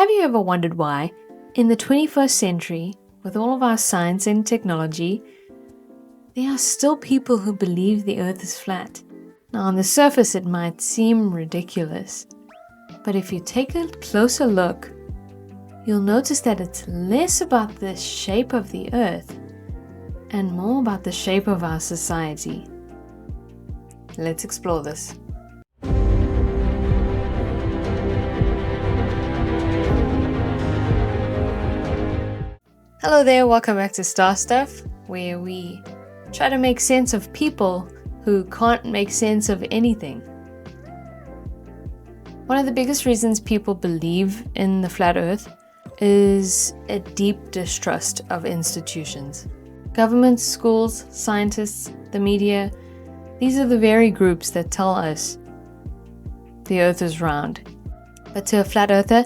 Have you ever wondered why, in the 21st century, with all of our science and technology, there are still people who believe the Earth is flat? Now, on the surface, it might seem ridiculous, but if you take a closer look, you'll notice that it's less about the shape of the Earth and more about the shape of our society. Let's explore this. Hello there, welcome back to Star Stuff, where we try to make sense of people who can't make sense of anything. One of the biggest reasons people believe in the flat Earth is a deep distrust of institutions. Governments, schools, scientists, the media, these are the very groups that tell us the Earth is round. But to a flat earther,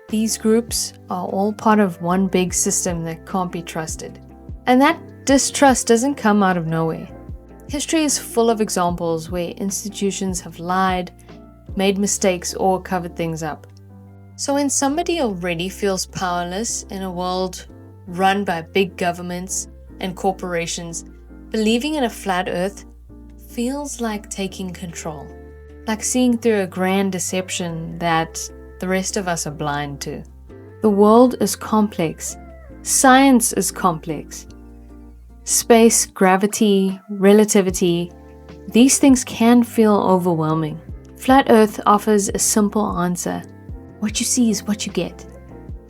these groups are all part of one big system that can't be trusted. And that distrust doesn't come out of nowhere. History is full of examples where institutions have lied, made mistakes, or covered things up. So when somebody already feels powerless in a world run by big governments and corporations, believing in a flat Earth feels like taking control, like seeing through a grand deception that the rest of us are blind to. The world is complex. Science is complex. Space, gravity, relativity, these things can feel overwhelming. Flat Earth offers a simple answer. What you see is what you get.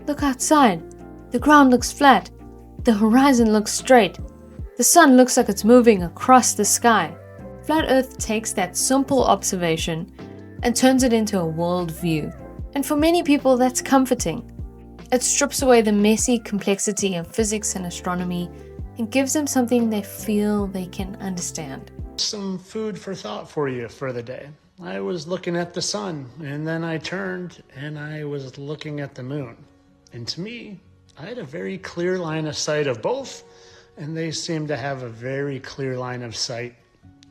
Look outside. The ground looks flat. The horizon looks straight. The sun looks like it's moving across the sky. Flat Earth takes that simple observation and turns it into a world view. And for many people, that's comforting. It strips away the messy complexity of physics and astronomy and gives them something they feel they can understand. Some food for thought for you for the day. I was looking at the sun, and then I turned and I was looking at the moon. And to me, I had a very clear line of sight of both, and they seemed to have a very clear line of sight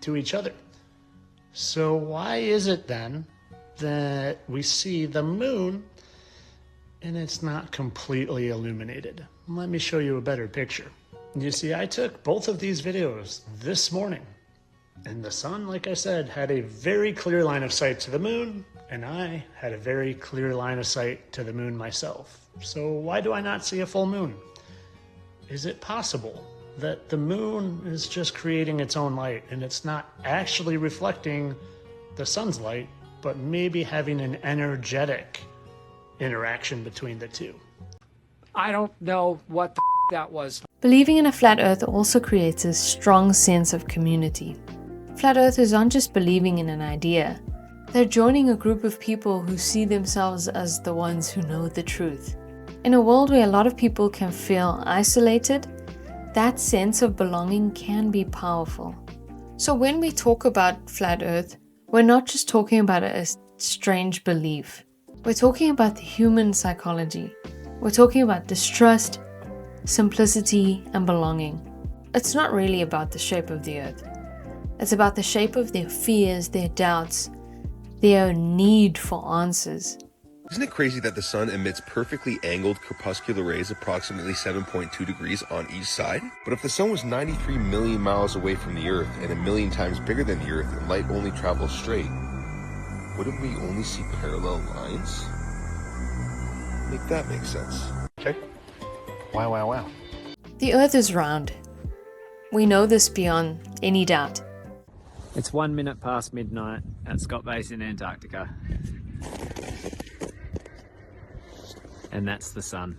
to each other. So why is it then that we see the moon and it's not completely illuminated? Let me show you a better picture. You see, I took both of these videos this morning, and the sun, like I said, had a very clear line of sight to the moon, and I had a very clear line of sight to the moon myself. So why do I not see a full moon? Is it possible that the moon is just creating its own light and it's not actually reflecting the sun's light, but maybe having an energetic interaction between the two? I don't know what the that was. Believing in a flat Earth also creates a strong sense of community. Flat Earthers aren't just believing in an idea. They're joining a group of people who see themselves as the ones who know the truth. In a world where a lot of people can feel isolated, that sense of belonging can be powerful. So when we talk about flat Earth, we're not just talking about a strange belief. We're talking about the human psychology. We're talking about distrust, simplicity, and belonging. It's not really about the shape of the Earth. It's about the shape of their fears, their doubts, their need for answers. Isn't it crazy that the sun emits perfectly angled crepuscular rays approximately 7.2 degrees on each side? But if the sun was 93 million miles away from the Earth and a million times bigger than the Earth and light only travels straight, wouldn't we only see parallel lines? Make that make sense. Okay. Wow. The Earth is round. We know this beyond any doubt. It's 1 minute past midnight at Scott Base in Antarctica. And that's the sun.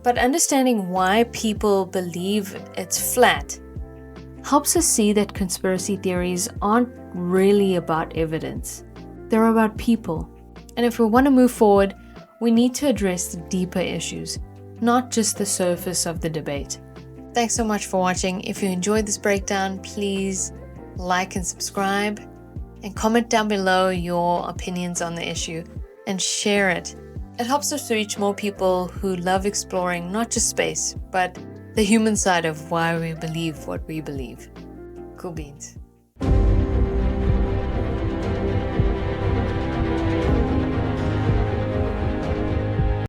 But understanding why people believe it's flat helps us see that conspiracy theories aren't really about evidence. They're about people. And if we want to move forward, we need to address the deeper issues, not just the surface of the debate. Thanks so much for watching. If you enjoyed this breakdown, please like and subscribe, and comment down below your opinions on the issue and share it. It helps us reach more people who love exploring not just space, but the human side of why we believe what we believe. Cool beans.